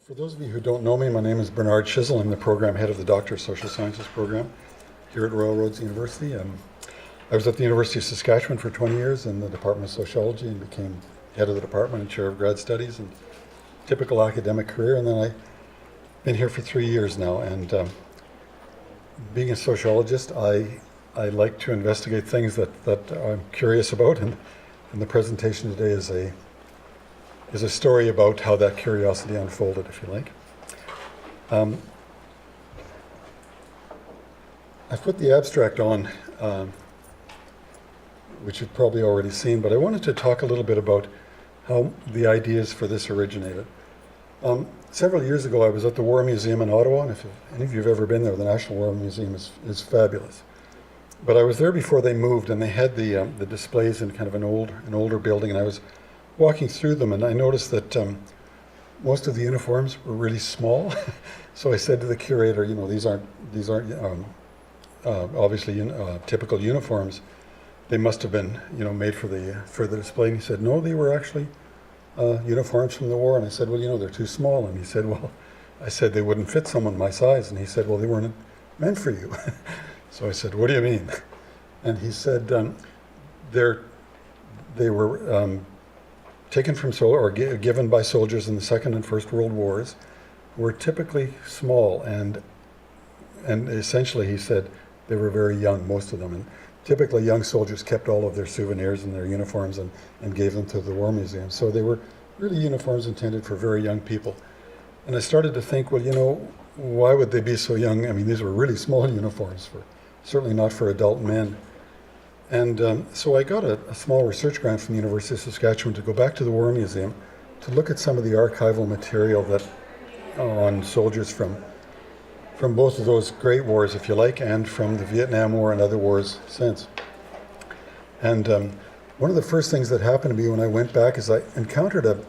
For those of you who don't know me, my name is Bernard Schissel. I'm the program head of the Doctor of Social Sciences program here at Royal Roads University. I was at the University of Saskatchewan for 20 years in the Department of Sociology and became head of the department and chair of grad studies, and typical academic career. And then I've been here for 3 years now. And being a sociologist, I like to investigate things that I'm curious about. And the presentation today is a story about how that curiosity unfolded, if you like. I've put the abstract on, which you've probably already seen, but I wanted to talk a little bit about how the ideas for this originated. Several years ago, I was at the War Museum in Ottawa, and if any of you have ever been there, the National War Museum is fabulous. But I was there before they moved, and they had the displays in kind of an older building, and I was walking through them, and I noticed that most of the uniforms were really small. So I said to the curator, these aren't obviously typical uniforms. They must have been made for the display. And he said, no, they were actually uniforms from the war. And I said, well, they're too small. And he said, well, I said they wouldn't fit someone my size. And he said, well, they weren't meant for you. So I said, what do you mean? And he said, they were taken from given by soldiers in the Second and First World Wars, were typically small, and essentially, he said, they were very young, most of them, and typically young soldiers kept all of their souvenirs and their uniforms and gave them to the War Museum. So they were really uniforms intended for very young people. And I started to think, well, why would they be so young? I mean, these were really small uniforms, certainly not for adult men. And so I got a small research grant from the University of Saskatchewan to go back to the War Museum to look at some of the archival material on soldiers from both of those great wars, if you like, and from the Vietnam War and other wars since. And one of the first things that happened to me when I went back is I encountered an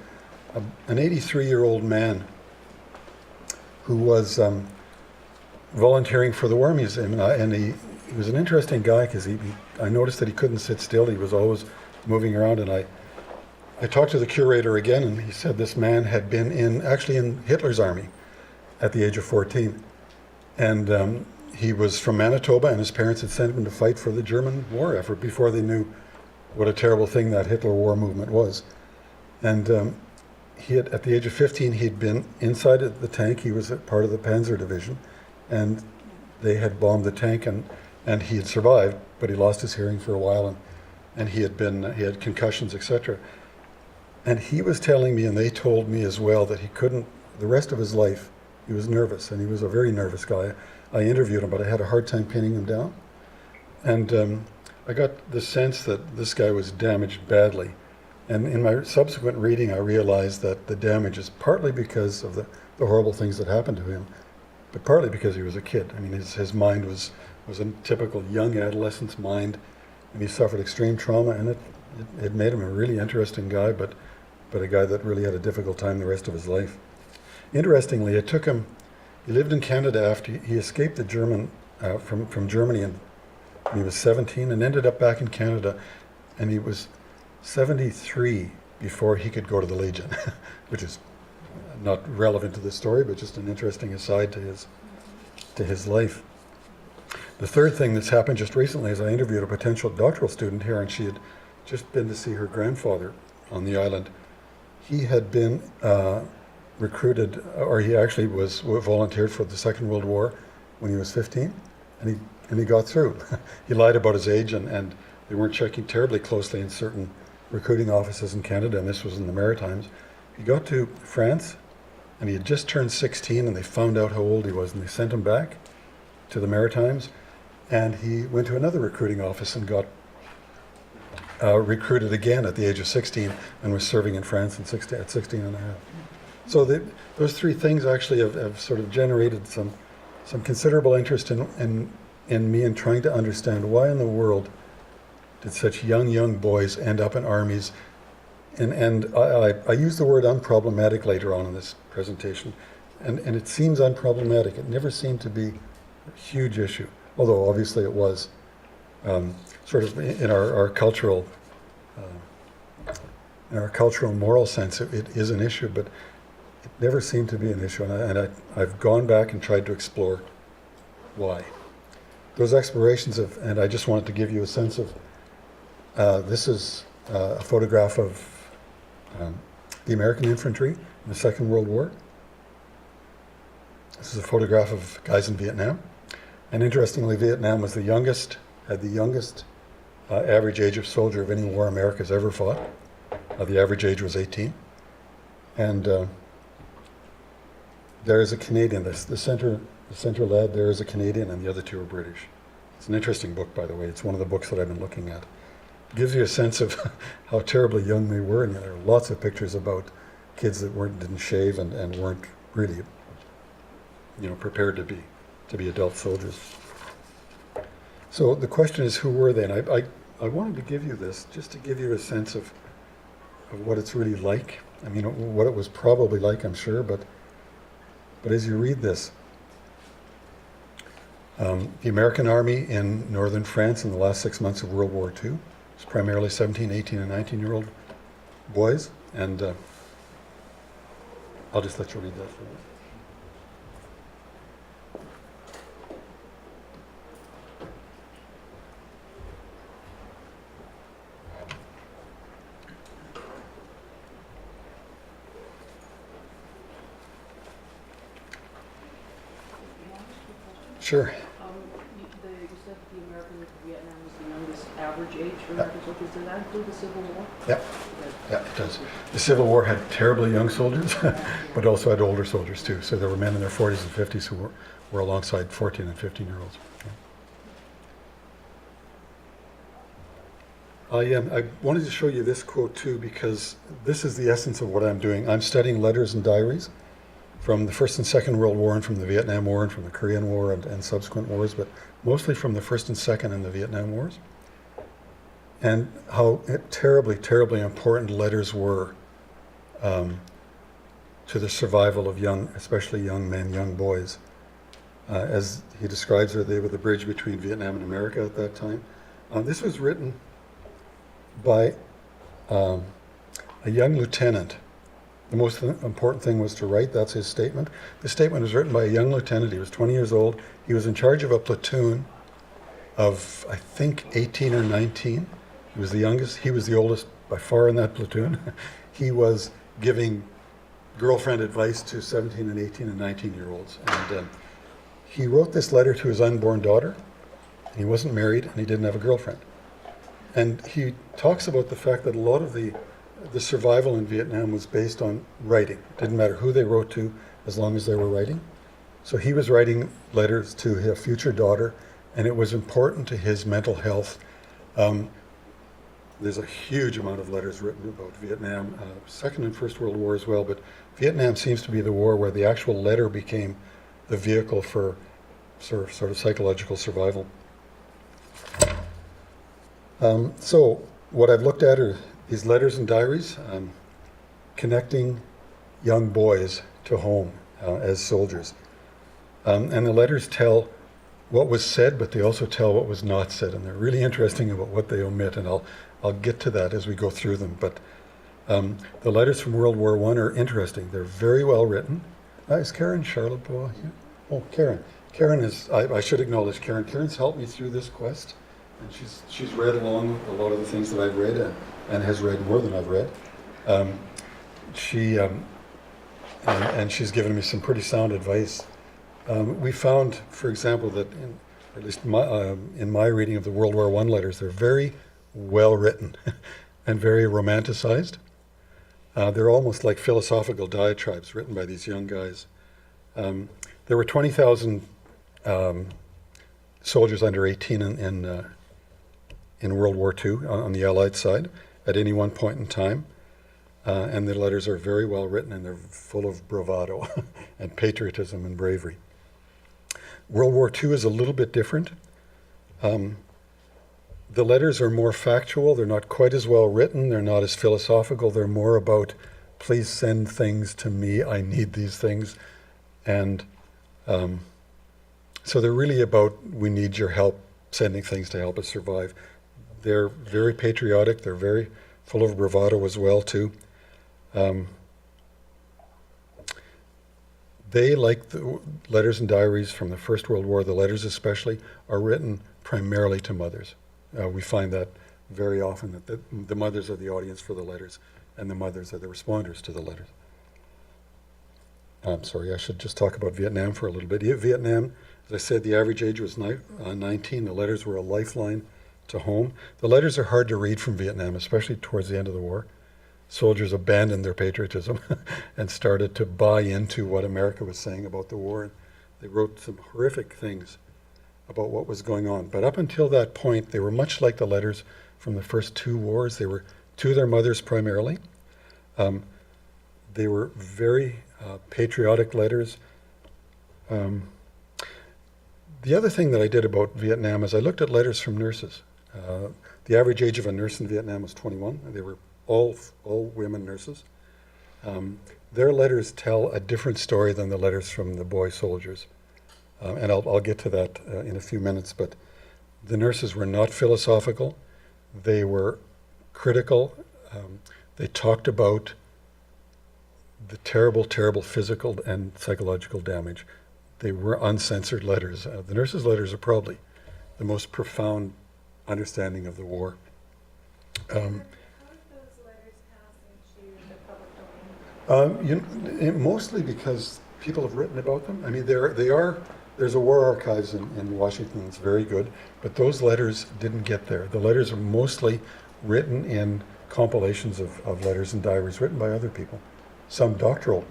83-year-old man who was volunteering for the War Museum, and he was an interesting guy because I noticed that he couldn't sit still. He was always moving around, and I talked to the curator again, and he said this man had been actually in Hitler's army at the age of 14. And he was from Manitoba, and his parents had sent him to fight for the German war effort before they knew what a terrible thing that Hitler war movement was. And at the age of 15, he'd been inside the tank. He was a part of the Panzer Division, and they had bombed the tank, and he had survived, but he lost his hearing for a while, and he had concussions, etc. And he was telling me, and they told me as well, that he couldn't, the rest of his life, he was nervous, and he was a very nervous guy. I interviewed him, but I had a hard time pinning him down. And I got the sense that this guy was damaged badly. And in my subsequent reading, I realized that the damage is partly because of the horrible things that happened to him, but partly because he was a kid. I mean, his mind was a typical young adolescent's mind, and he suffered extreme trauma, and it made him a really interesting guy, but a guy that really had a difficult time the rest of his life. Interestingly, it took him, he lived in Canada after he escaped from Germany when he was 17, and ended up back in Canada, and he was 73 before he could go to the Legion, which is not relevant to the story, but just an interesting aside to his life. The third thing that's happened just recently is I interviewed a potential doctoral student here, and she had just been to see her grandfather on the island. He had been recruited, or he actually was volunteered for the Second World War when he was 15, and he got through. He lied about his age, and they weren't checking terribly closely in certain recruiting offices in Canada, and this was in the Maritimes. He got to France, and he had just turned 16, and they found out how old he was, and they sent him back to the Maritimes, and he went to another recruiting office and got recruited again at the age of 16, and was serving in France at 16 and a half. So those three things actually have sort of generated some considerable interest in me in trying to understand why in the world did such young boys end up in armies. And I use the word unproblematic later on in this presentation, and it seems unproblematic. It never seemed to be a huge issue, although obviously it was sort of in our cultural moral sense. It is an issue, but never seemed to be an issue, I've gone back and tried to explore why. Those explorations of, and I just wanted to give you a sense of, this is a photograph of the American infantry in the Second World War. This is a photograph of guys in Vietnam. And interestingly, Vietnam was had the youngest average age of soldier of any war America's ever fought. The average age was 18. And there is a Canadian, the center lad there is a Canadian, and the other two are British. It's an interesting book, by the way. It's one of the books that I've been looking at. It gives you a sense of how terribly young they were, and there are lots of pictures about kids that didn't shave and weren't really, prepared to be adult soldiers. So the question is, who were they? And I wanted to give you this just to give you a sense of what it's really like. I mean, what it was probably like, I'm sure, but as you read this, the American army in northern France in the last 6 months of World War II was primarily 17, 18, and 19-year-old boys, and I'll just let you read that for a minute. Sure. You said the American Vietnam was the youngest average age for American soldiers. Does that include the Civil War? Yeah, it does. The Civil War had terribly young soldiers, but also had older soldiers too. So there were men in their 40s and 50s who were alongside 14 and 15-year-olds. I wanted to show you this quote too, because this is the essence of what I'm doing. I'm studying letters and diaries from the First and Second World War, and from the Vietnam War, and from the Korean War, and subsequent wars, but mostly from the First and Second and the Vietnam Wars, and how terribly, terribly important letters were to the survival of especially young men, young boys. As he describes it, they were the bridge between Vietnam and America at that time. This was written by a young lieutenant. The most important thing was to write. That's his statement. The statement was written by a young lieutenant. He was 20 years old. He was in charge of a platoon of, I think, 18 or 19. He was the youngest. He was the oldest by far in that platoon. He was giving girlfriend advice to 17 and 18 and 19-year-olds. And he wrote this letter to his unborn daughter. He wasn't married, and he didn't have a girlfriend. And he talks about the fact that a lot of the survival in Vietnam was based on writing. It didn't matter who they wrote to, as long as they were writing. So he was writing letters to his future daughter, and it was important to his mental health. There's a huge amount of letters written about Vietnam, Second and First World War as well, but Vietnam seems to be the war where the actual letter became the vehicle for sort of psychological survival. So what I've looked at are these letters and diaries, connecting young boys to home as soldiers. And the letters tell what was said, but they also tell what was not said, and they're really interesting about what they omit, and I'll get to that as we go through them. But the letters from World War I are interesting. They're very well written. Is Karen Charlotte here? Oh, Karen. Karen is, I should acknowledge Karen. Karen's helped me through this quest, and she's read along with a lot of the things that I've read, and has read more than I've read. And she's given me some pretty sound advice. We found, for example, that at least in my reading of the World War I letters, they're very well written and very romanticized. They're almost like philosophical diatribes written by these young guys. There were 20,000 soldiers under 18 in World War II on the Allied side at any one point in time. And the letters are very well written, and they're full of bravado and patriotism and bravery. World War II is a little bit different. The letters are more factual. They're not quite as well written. They're not as philosophical. They're more about, please send things to me. I need these things. And so they're really about, we need your help, sending things to help us survive. They're very patriotic. They're very full of bravado as well, too. They, like the letters and diaries from the First World War, the letters especially, are written primarily to mothers. We find that very often, that the mothers are the audience for the letters, and the mothers are the responders to the letters. I'm sorry, I should just talk about Vietnam for a little bit. Vietnam, as I said, the average age was 19. The letters were a lifeline to home. The letters are hard to read from Vietnam, especially towards the end of the war. Soldiers abandoned their patriotism and started to buy into what America was saying about the war. They wrote some horrific things about what was going on. But up until that point, they were much like the letters from the first two wars. They were to their mothers primarily. They were very patriotic letters. The other thing that I did about Vietnam is I looked at letters from nurses. The average age of a nurse in Vietnam was 21. They were all women nurses. Their letters tell a different story than the letters from the boy soldiers. And I'll get to that in a few minutes, but the nurses were not philosophical. They were critical. They talked about the terrible, terrible physical and psychological damage. They were uncensored letters. The nurses' letters are probably the most profound understanding of the war. How did those letters pass into the public domain? Mostly because people have written about them. I mean, there's a war archives in Washington that's very good, but those letters didn't get there. The letters are mostly written in compilations of letters and diaries written by other people. Some doctoral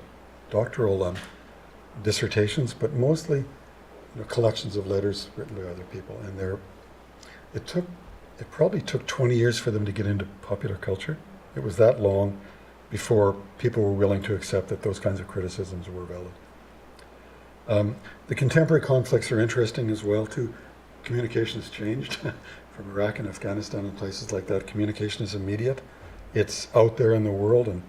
dissertations, but mostly collections of letters written by other people. And it probably took 20 years for them to get into popular culture. It was that long before people were willing to accept that those kinds of criticisms were valid. The contemporary conflicts are interesting as well too. Communication has changed from Iraq and Afghanistan and places like that. Communication is immediate. It's out there in the world, and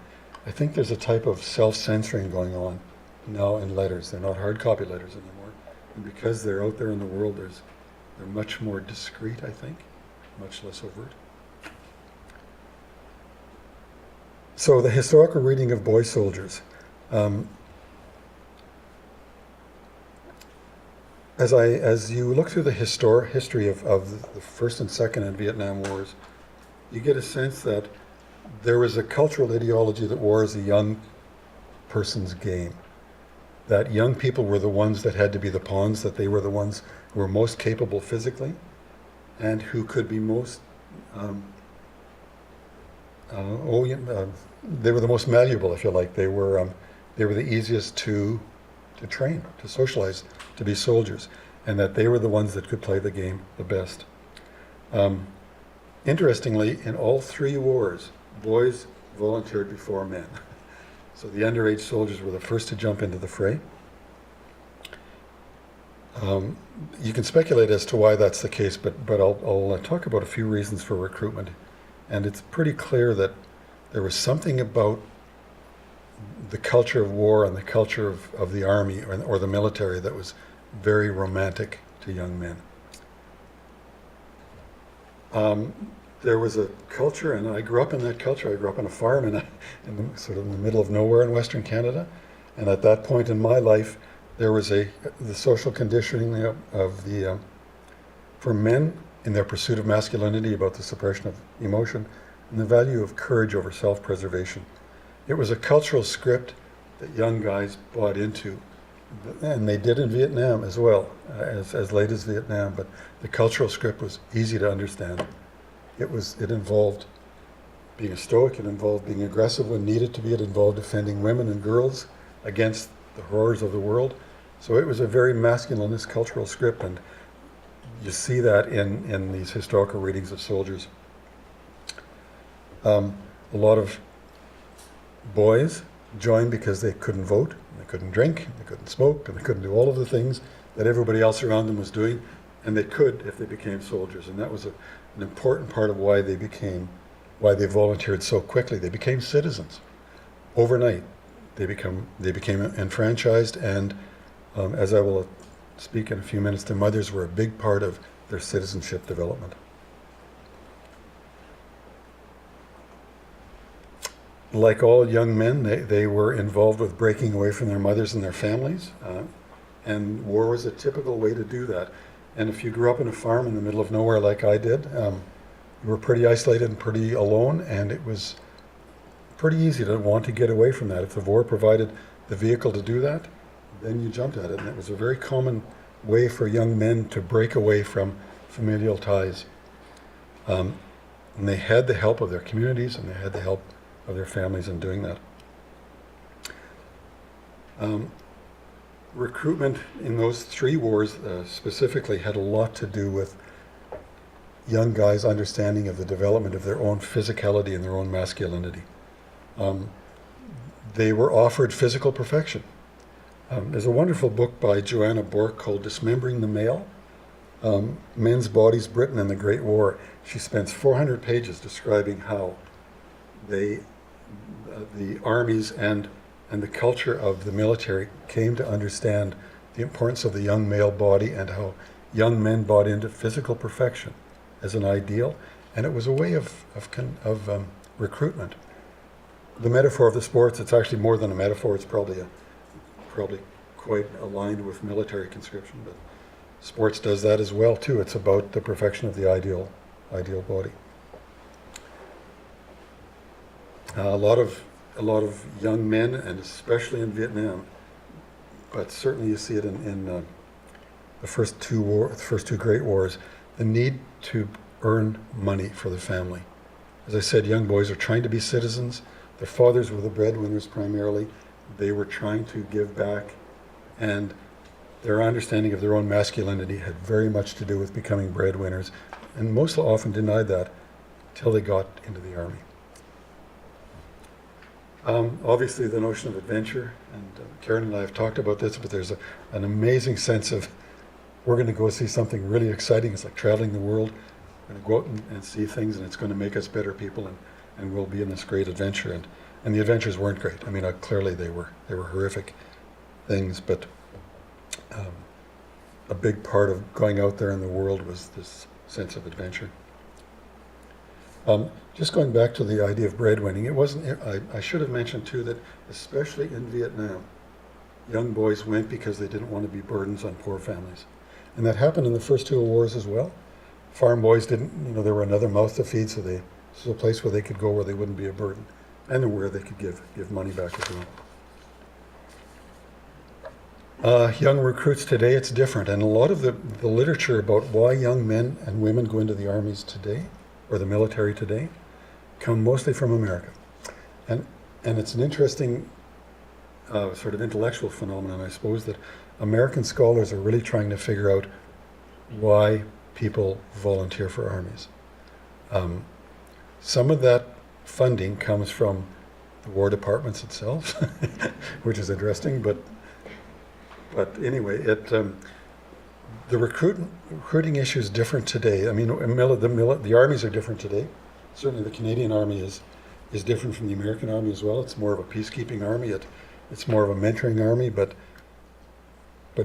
I think there's a type of self-censoring going on now in letters. They're not hard copy letters anymore. And because they're out there in the world, they're much more discreet, I think, much less overt. So the historical reading of boy soldiers. As you look through the history of the First and Second and Vietnam Wars, you get a sense that there was a cultural ideology that war is a young person's game. That young people were the ones that had to be the pawns, that they were the ones who were most capable physically, and who could be most, they were the most malleable, if you like. They were the easiest to train, to socialize, to be soldiers, and that they were the ones that could play the game the best. Interestingly, in all three wars, boys volunteered before men. So the underage soldiers were the first to jump into the fray. You can speculate as to why that's the case, but I'll talk about a few reasons for recruitment. And it's pretty clear that there was something about the culture of war and the culture of the army or the military that was very romantic to young men. There was a culture, and I grew up in that culture. I grew up on a farm in the middle of nowhere in Western Canada, and at that point in my life, there was the social conditioning for men in their pursuit of masculinity, about the suppression of emotion, and the value of courage over self-preservation. It was a cultural script that young guys bought into, and they did in Vietnam as well, as late as Vietnam. But the cultural script was easy to understand. It involved being a stoic, it involved being aggressive when needed to be, it involved defending women and girls against the horrors of the world. So it was a very masculinist cultural script, and you see that in these historical readings of soldiers. A lot of boys joined because they couldn't vote, they couldn't drink, they couldn't smoke, and they couldn't do all of the things that everybody else around them was doing, and they could if they became soldiers. And that was an important part of why they volunteered so quickly. They became citizens overnight. They became enfranchised, and as I will speak in a few minutes, their mothers were a big part of their citizenship development. like all young men, they were involved with breaking away from their mothers and their families. And war was a typical way to do that. And if you grew up in a farm in the middle of nowhere like I did, you were pretty isolated and pretty alone, and it was pretty easy to want to get away from that. If the war provided the vehicle to do that, then you jumped at it. And it was a very common way for young men to break away from familial ties. And they had the help of their communities, and they had the help of their families in doing that. Recruitment in those three wars specifically had a lot to do with young guys' understanding of the development of their own physicality and their own masculinity. They were offered physical perfection. There's a wonderful book by Joanna Bork called Dismembering the Male, Men's Bodies, Britain and the Great War. She spends 400 pages describing how the armies and the culture of the military came to understand the importance of the young male body and how young men bought into physical perfection as an ideal, and it was a way of recruitment. The metaphor of the sports, it's actually more than a metaphor, it's probably quite aligned with military conscription, but sports does that as well too. It's about the perfection of the ideal body. A lot of young men, and especially in Vietnam, but certainly you see it in the first two great wars, the need to earn money for the family. As I said, young boys are trying to be citizens. Their fathers were the breadwinners primarily. They were trying to give back, and their understanding of their own masculinity had very much to do with becoming breadwinners, and most often denied that till they got into the army. Obviously the notion of adventure, and Karen and I have talked about this, but there's an amazing sense of, we're going to go see something really exciting. It's like traveling the world. We're going to go out and see things, and it's going to make us better people, and we'll be in this great adventure. And the adventures weren't great. I mean, clearly they were horrific things, but a big part of going out there in the world was this sense of adventure. Just going back to the idea of breadwinning, it wasn't. I should have mentioned too that especially in Vietnam, young boys went because they didn't want to be burdens on poor families, and that happened in the first two wars as well. Farm boys didn't. There were another mouth to feed, so this was a place where they could go where they wouldn't be a burden, and where they could give money back as well. Young recruits today, it's different, and a lot of the literature about why young men and women go into the armies today, or the military today, come mostly from America. And it's an interesting sort of intellectual phenomenon, I suppose, that American scholars are really trying to figure out why people volunteer for armies. Some of that funding comes from the War Departments itself, which is interesting, but anyway, the recruiting issue is different today. I mean, the armies are different today. Certainly the Canadian Army is different from the American Army as well. It's more of a peacekeeping army. It's more of a mentoring army, but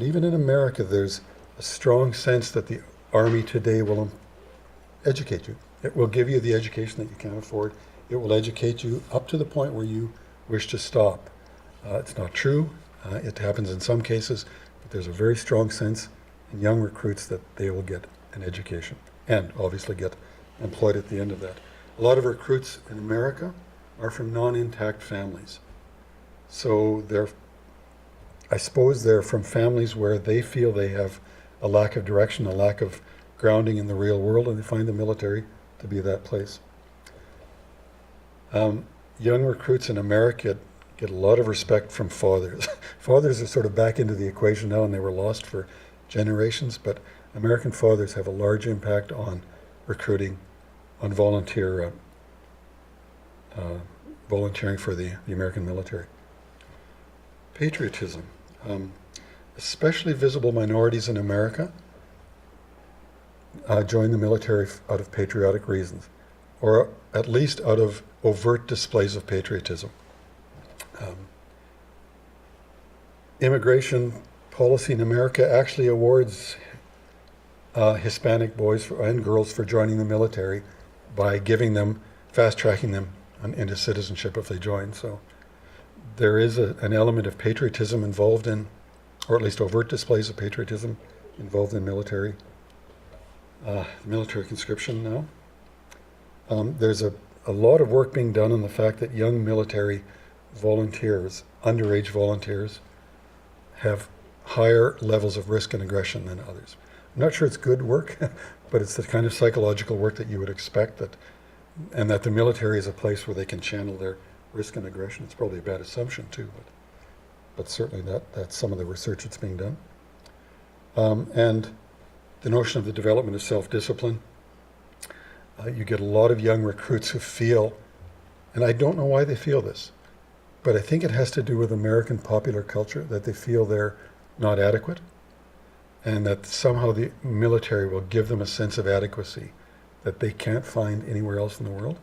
even in America, there's a strong sense that the Army today will educate you. It will give you the education that you can't afford. It will educate you up to the point where you wish to stop. It's not true. It happens in some cases, but there's a very strong sense in young recruits that they will get an education and obviously get employed at the end of that. A lot of recruits in America are from non-intact families. So I suppose they're from families where they feel they have a lack of direction, a lack of grounding in the real world, and they find the military to be that place. Young recruits in America get a lot of respect from fathers. Fathers are sort of back into the equation now, and they were lost for generations, but American fathers have a large impact on recruiting, on volunteering for the American military. Patriotism. Especially visible minorities in America join the military out of patriotic reasons, or at least out of overt displays of patriotism. Immigration policy in America actually awards Hispanic boys and girls for joining the military by fast-tracking them into citizenship if they join. So there is an element of patriotism involved in, or at least overt displays of patriotism involved in military conscription now. There's a lot of work being done on the fact that young military volunteers, underage volunteers, have higher levels of risk and aggression than others. I'm not sure it's good work, but it's the kind of psychological work that you would expect, and that the military is a place where they can channel their risk and aggression. It's probably a bad assumption too, but certainly that's some of the research that's being done. And the notion of the development of self-discipline. You get a lot of young recruits who feel, and I don't know why they feel this, but I think it has to do with American popular culture, that they feel they're not adequate, and that somehow the military will give them a sense of adequacy that they can't find anywhere else in the world.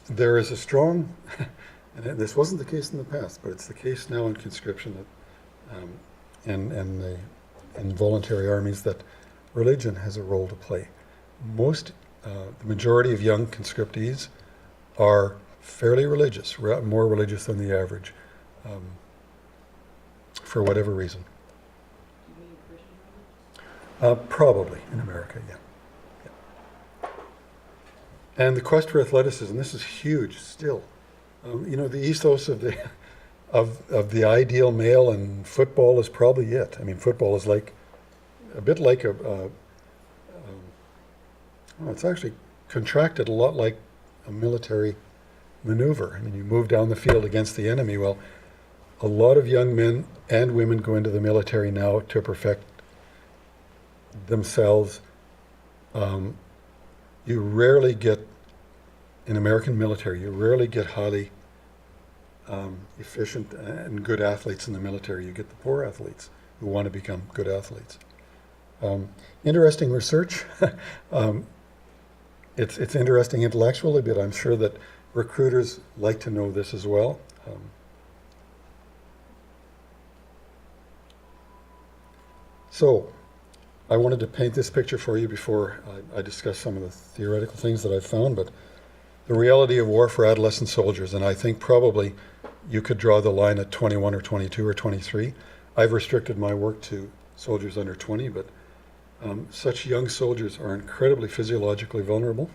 There is a strong, and this wasn't the case in the past, but it's the case now in conscription that, in voluntary armies, that religion has a role to play. The majority of young conscriptees are fairly religious, more religious than the average, for whatever reason. Do you mean Christian? Probably in America, yeah. And the quest for athleticism, this is huge still. The ethos of the ideal male in football is probably it. I mean, football is like a bit like it's actually contracted a lot like a military maneuver. I mean, you move down the field against the enemy. Well, a lot of young men and women go into the military now to perfect themselves. You rarely get, in American military, you rarely get highly efficient and good athletes in the military. You get the poor athletes who want to become good athletes. Interesting research. It's interesting intellectually, but I'm sure that recruiters like to know this as well. So I wanted to paint this picture for you before I discuss some of the theoretical things that I've found, but the reality of war for adolescent soldiers, and I think probably you could draw the line at 21 or 22 or 23. I've restricted my work to soldiers under 20, but such young soldiers are incredibly physiologically vulnerable.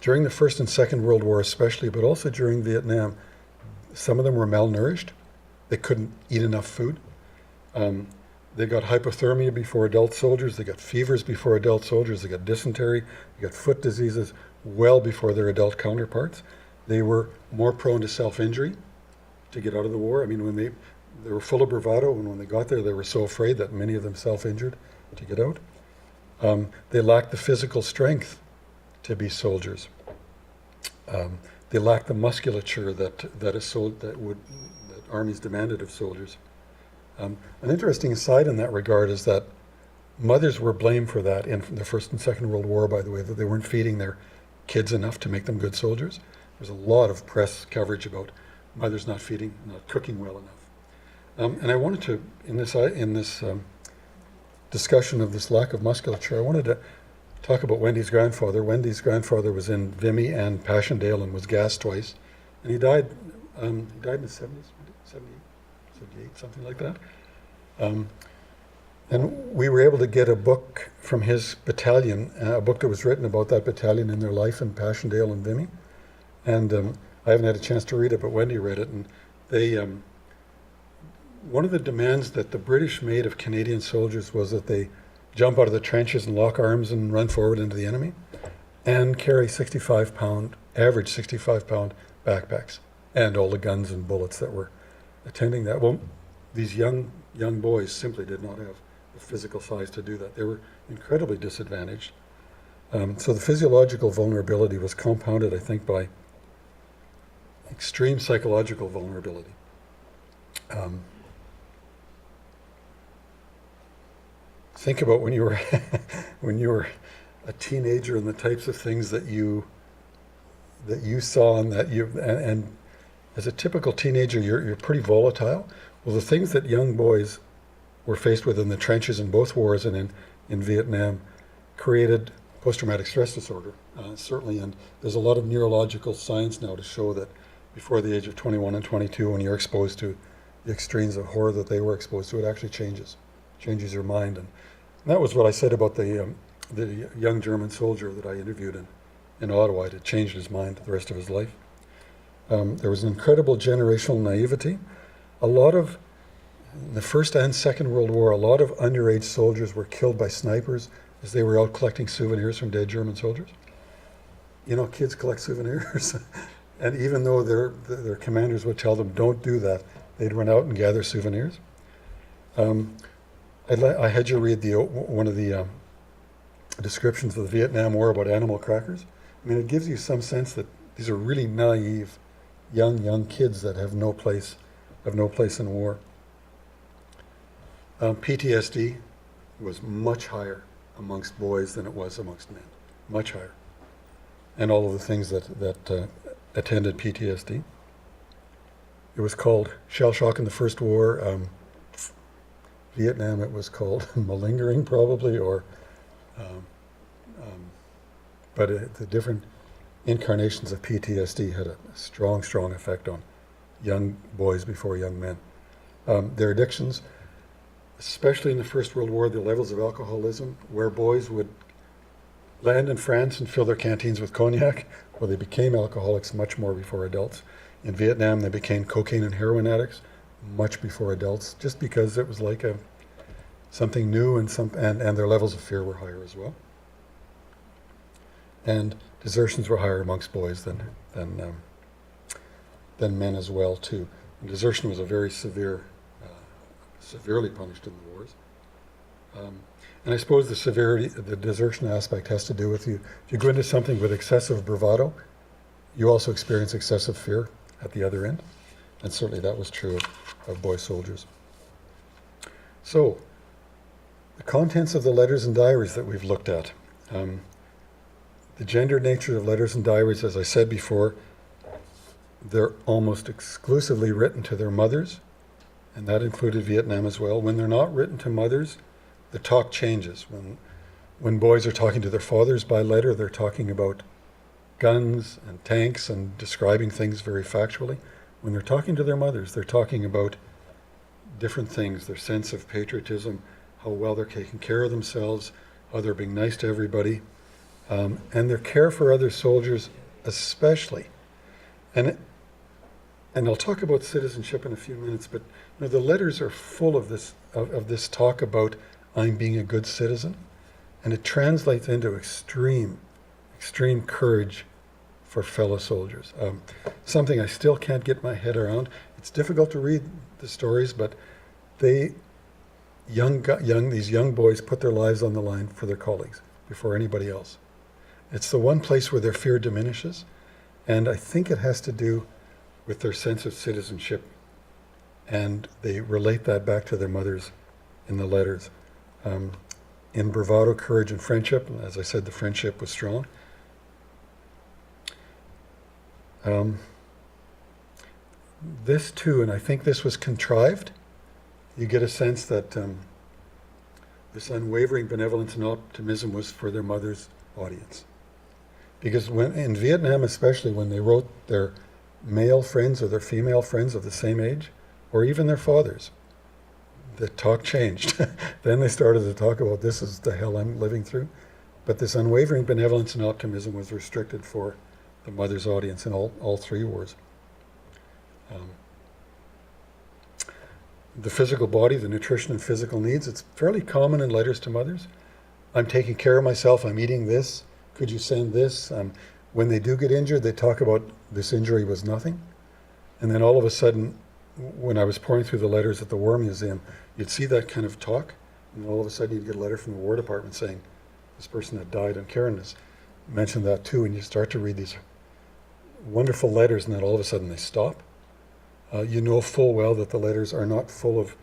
During the First and Second World War especially, but also during Vietnam, some of them were malnourished. They couldn't eat enough food. They got hypothermia before adult soldiers. They got fevers before adult soldiers. They got dysentery. They got foot diseases well before their adult counterparts. They were more prone to self-injury to get out of the war. I mean, when they were full of bravado, and when they got there, they were so afraid that many of them self-injured to get out. They lacked the physical strength to be soldiers. They lacked the musculature that armies demanded of soldiers. An interesting aside in that regard is that mothers were blamed for that in the First and Second World War, by the way, that they weren't feeding their kids enough to make them good soldiers. There's a lot of press coverage about mothers not cooking well enough. And I wanted to, in this discussion of this lack of musculature, I wanted to talk about Wendy's grandfather. Wendy's grandfather was in Vimy and Passchendaele and was gassed twice, and he died in the 70s, 78, something like that. And we were able to get a book from his battalion, a book that was written about that battalion and their life in Passchendaele and Vimy. And I haven't had a chance to read it, but Wendy read it, and they. One of the demands that the British made of Canadian soldiers was that they jump out of the trenches and lock arms and run forward into the enemy and carry average 65-pound backpacks and all the guns and bullets that were attending that. Well, these young boys simply did not have the physical size to do that. They were incredibly disadvantaged. So the physiological vulnerability was compounded, I think, by extreme psychological vulnerability. Think about when you were a teenager and the types of things that you saw and as a typical teenager you're pretty volatile. Well, the things that young boys were faced with in the trenches in both wars and in Vietnam created post-traumatic stress disorder, certainly. And there's a lot of neurological science now to show that before the age of 21 and 22, when you're exposed to the extremes of horror that they were exposed to, it actually changes your mind. And that was what I said about the young German soldier that I interviewed in Ottawa. It changed his mind the rest of his life. There was an incredible generational naivety. In the First and Second World War, a lot of underage soldiers were killed by snipers as they were out collecting souvenirs from dead German soldiers. You know, kids collect souvenirs. And even though their commanders would tell them, don't do that, they'd run out and gather souvenirs. I had you read one of the descriptions of the Vietnam War about animal crackers. I mean, it gives you some sense that these are really naive, young kids that have no place in war. PTSD was much higher amongst boys than it was amongst men, much higher. And all of the things that attended PTSD. It was called shell shock in the First War. Vietnam, it was called malingering probably, but the different incarnations of PTSD had a strong effect on young boys before young men. Their addictions, especially in the First World War, the levels of alcoholism, where boys would land in France and fill their canteens with cognac, well, they became alcoholics much more before adults. In Vietnam, they became cocaine and heroin addicts much before adults, just because it was like something new, and their levels of fear were higher as well. And desertions were higher amongst boys than men as well too. And desertion was a very severely punished in the wars. And I suppose the desertion aspect has to do with if you go into something with excessive bravado, you also experience excessive fear at the other end. And certainly that was true of boy soldiers. So, the contents of the letters and diaries that we've looked at. The gendered nature of letters and diaries, as I said before, they're almost exclusively written to their mothers, and that included Vietnam as well. When they're not written to mothers, the talk changes. When boys are talking to their fathers by letter, they're talking about guns and tanks and describing things very factually. When they're talking to their mothers, they're talking about different things, their sense of patriotism, how well they're taking care of themselves, how they're being nice to everybody, and their care for other soldiers especially. And I'll talk about citizenship in a few minutes, but the letters are full of this talk about I'm being a good citizen, and it translates into extreme courage for fellow soldiers. Something I still can't get my head around. It's difficult to read the stories, but these young boys put their lives on the line for their colleagues before anybody else. It's the one place where their fear diminishes, and I think it has to do with their sense of citizenship, and they relate that back to their mothers in the letters. In bravado, courage, and friendship, and as I said, the friendship was strong. This too, and I think this was contrived, you get a sense that this unwavering benevolence and optimism was for their mother's audience. Because in Vietnam especially, when they wrote their male friends or their female friends of the same age, or even their fathers, the talk changed. Then they started to talk about this is the hell I'm living through. But this unwavering benevolence and optimism was restricted for the mother's audience in all three wars. The physical body, the nutrition and physical needs, it's fairly common in letters to mothers. I'm taking care of myself, I'm eating this, could you send this? When they do get injured, they talk about this injury was nothing. And then all of a sudden, when I was pouring through the letters at the War Museum, you'd see that kind of talk, and all of a sudden you'd get a letter from the War Department saying, this person had died, and Karen has mentioned that too, and you start to read these wonderful letters, and then all of a sudden they stop. You know full well that the letters are not full of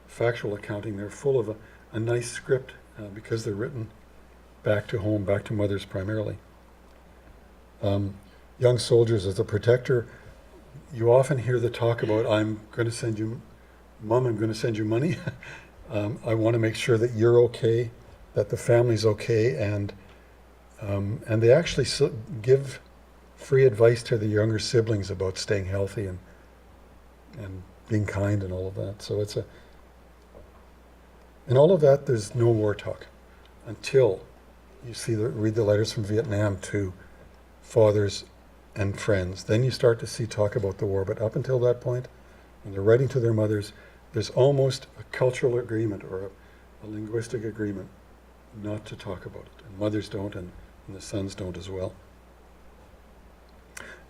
factual accounting, they're full of a nice script because they're written back to home, back to mothers primarily. Young soldiers as a protector, you often hear the talk about, I'm going to send you, Mom, I'm going to send you money. I want to make sure that you're okay, that the family's okay, and And they actually give free advice to the younger siblings about staying healthy and being kind and all of that. So in all of that, there's no war talk until you read the letters from Vietnam to fathers and friends. Then you start to see talk about the war. But up until that point, when they're writing to their mothers, there's almost a cultural agreement or a linguistic agreement not to talk about it. And mothers don't, and the sons don't as well.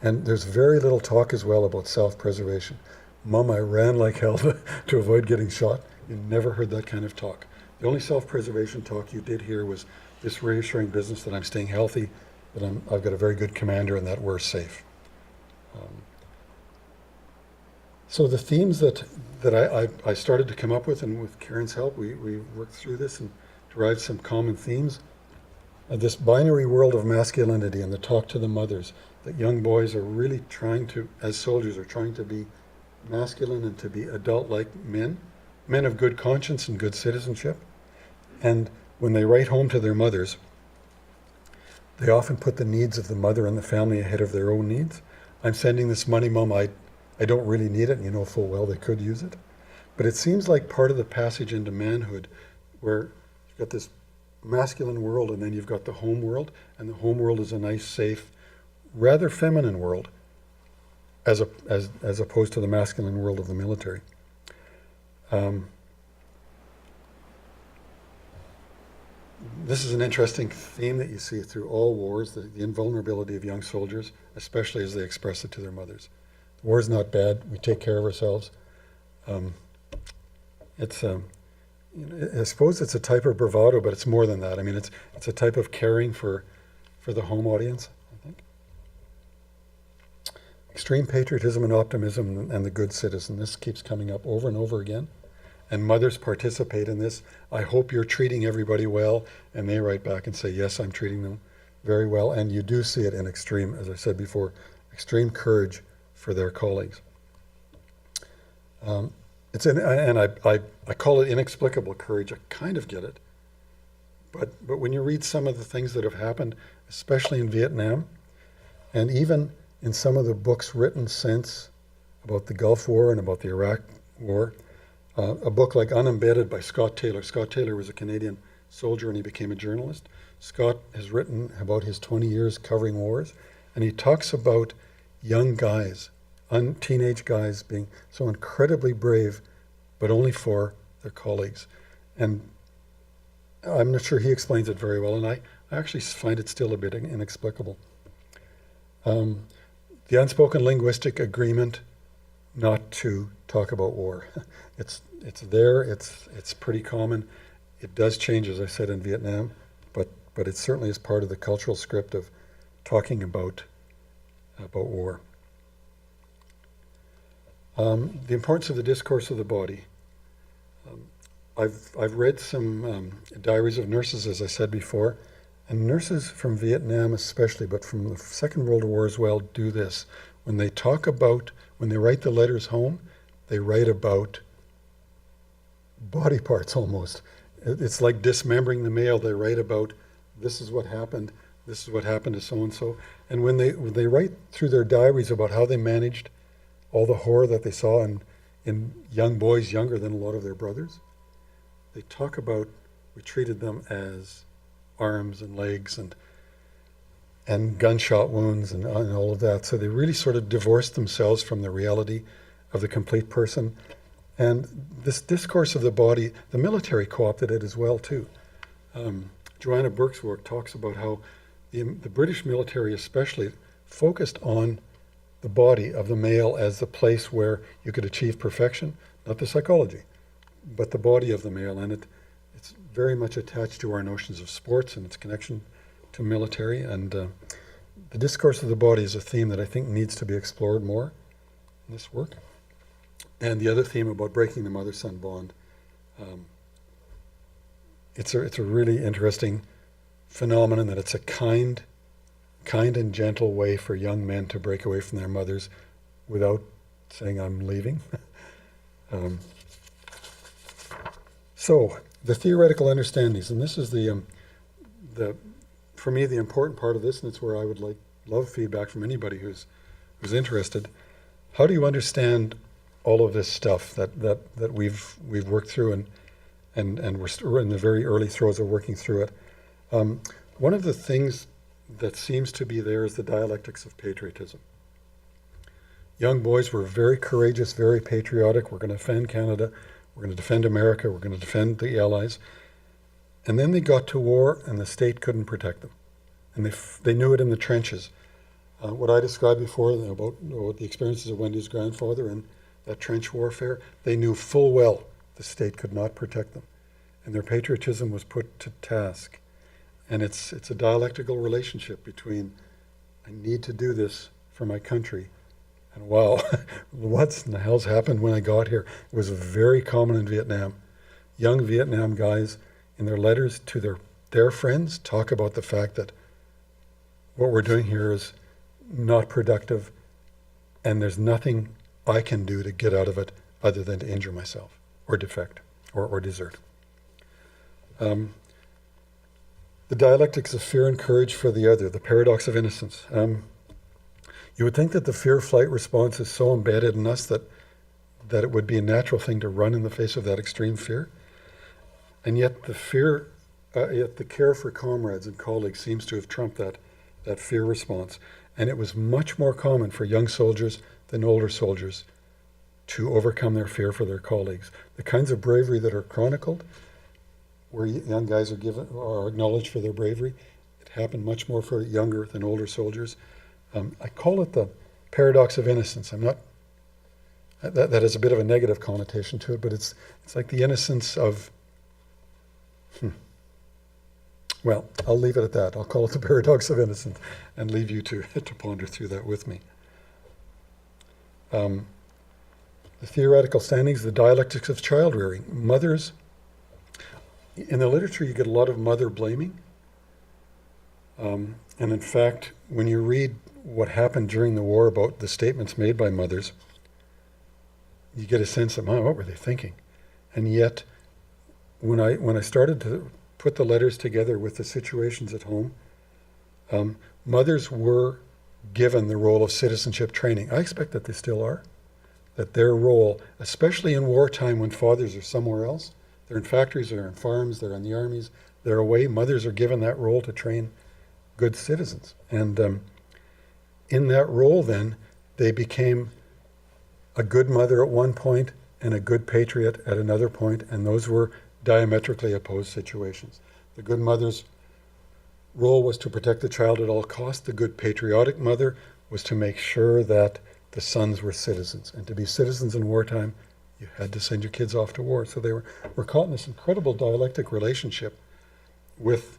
And there's very little talk as well about self-preservation. Mom, I ran like hell to avoid getting shot. You never heard that kind of talk. The only self-preservation talk you did hear was this reassuring business that I'm staying healthy, that I've got a very good commander, and that we're safe. So the themes that I started to come up with, and with Karen's help, we worked through this and derived some common themes. This binary world of masculinity and the talk to the mothers, that young boys are really trying to, as soldiers, are trying to be masculine and to be adult-like men of good conscience and good citizenship. And when they write home to their mothers, they often put the needs of the mother and the family ahead of their own needs. I'm sending this money, Mom, I don't really need it, and you know full well they could use it. But it seems like part of the passage into manhood, where you've got this masculine world and then you've got the home world, and the home world is a nice, safe, rather feminine world, as opposed to the masculine world of the military. This is an interesting theme that you see through all wars, the invulnerability of young soldiers, especially as they express it to their mothers. The war's not bad, we take care of ourselves. I suppose it's a type of bravado, but it's more than that. I mean, it's a type of caring for the home audience, I think. Extreme patriotism and optimism and the good citizen. This keeps coming up over and over again. And mothers participate in this. I hope you're treating everybody well. And they write back and say, yes, I'm treating them very well. And you do see it in extreme, as I said before, extreme courage for their colleagues. I call it inexplicable courage. I kind of get it. But when you read some of the things that have happened, especially in Vietnam, and even in some of the books written since about the Gulf War and about the Iraq War, a book like Unembedded by Scott Taylor. Scott Taylor was a Canadian soldier and he became a journalist. Scott has written about his 20 years covering wars, and he talks about young guys, teenage guys being so incredibly brave, but only for their colleagues. And I'm not sure he explains it very well, and I actually find it still a bit inexplicable. The unspoken linguistic agreement not to talk about war. It's there, it's pretty common. It does change, as I said, in Vietnam, but it certainly is part of the cultural script of talking about war. The importance of the discourse of the body. I've read some diaries of nurses, as I said before, and nurses from Vietnam especially, but from the Second World War as well, do this. When they write the letters home, they write about body parts almost. It's like dismembering the male. They write about, this is what happened to so-and-so. And when they write through their diaries about how they managed all the horror that they saw in young boys younger than a lot of their brothers, they talk about, we treated them as arms and legs and gunshot wounds and all of that. So they really sort of divorced themselves from the reality of the complete person. And this discourse of the body, the military co-opted it as well too. Joanna Burke's work talks about how the British military especially focused on the body of the male as the place where you could achieve perfection, not the psychology, but the body of the male. And it's very much attached to our notions of sports and its connection to military. And the discourse of the body is a theme that I think needs to be explored more in this work. And the other theme about breaking the mother-son bond. It's a really interesting phenomenon that it's a kind and gentle way for young men to break away from their mothers without saying, I'm leaving. So, the theoretical understandings, and this is the for me, the important part of this, and it's where I would love feedback from anybody who's interested. How do you understand all of this stuff that we've worked through, and we're in the very early throes of working through it? One of the things that seems to be there is the dialectics of patriotism. Young boys were very courageous, very patriotic. We're going to defend Canada. We're going to defend America. We're going to defend the Allies. And then they got to war, and the state couldn't protect them. And they knew it in the trenches. What I described before about the experiences of Wendy's grandfather and that trench warfare, they knew full well the state could not protect them. And their patriotism was put to task. And it's a dialectical relationship between, I need to do this for my country, and wow, what in the hell's happened when I got here? It was very common in Vietnam. Young Vietnam guys, in their letters to their friends, talk about the fact that what we're doing here is not productive, and there's nothing I can do to get out of it other than to injure myself, or defect, or desert. The dialectics of fear and courage for the other, the paradox of innocence. You would think that the fear-flight response is so embedded in us that it would be a natural thing to run in the face of that extreme fear. And yet yet the care for comrades and colleagues seems to have trumped that fear response. And it was much more common for young soldiers than older soldiers to overcome their fear for their colleagues. The kinds of bravery that are chronicled, where young guys are acknowledged for their bravery, it happened much more for younger than older soldiers. I call it the paradox of innocence. That has a bit of a negative connotation to it, but it's like the innocence of, well, I'll leave it at that. I'll call it the paradox of innocence and leave you to ponder through that with me. The theoretical standings, the dialectics of child rearing. Mothers, in the literature you get a lot of mother blaming. And in fact, when you read what happened during the war about the statements made by mothers, you get a sense of, what were they thinking? And yet, when I started to put the letters together with the situations at home, mothers were given the role of citizenship training. I expect that they still are, that their role, especially in wartime when fathers are somewhere else, they're in factories, they're in farms, they're in the armies, they're away, mothers are given that role to train good citizens. And in that role then, they became a good mother at one point and a good patriot at another point, and those were diametrically opposed situations. The good mother's role was to protect the child at all costs. The good patriotic mother was to make sure that the sons were citizens. And to be citizens in wartime, you had to send your kids off to war. So they were caught in this incredible dialectic relationship with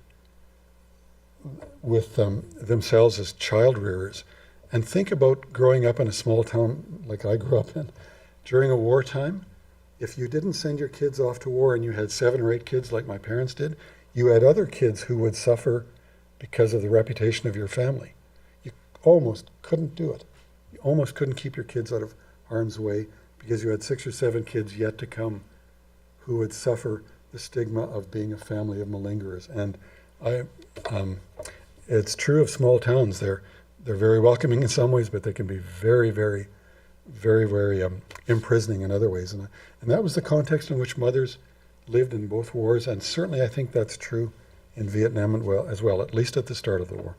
themselves as child rearers. And think about growing up in a small town like I grew up in. During a wartime, if you didn't send your kids off to war and you had 7 or 8 kids like my parents did, you had other kids who would suffer because of the reputation of your family. You almost couldn't do it. You almost couldn't keep your kids out of harm's way because you had 6 or 7 kids yet to come who would suffer the stigma of being a family of malingerers. And it's true of small towns. They're very welcoming in some ways, but they can be very, very, very, very imprisoning in other ways. And that was the context in which mothers lived in both wars, and certainly I think that's true in Vietnam as well, at least at the start of the war.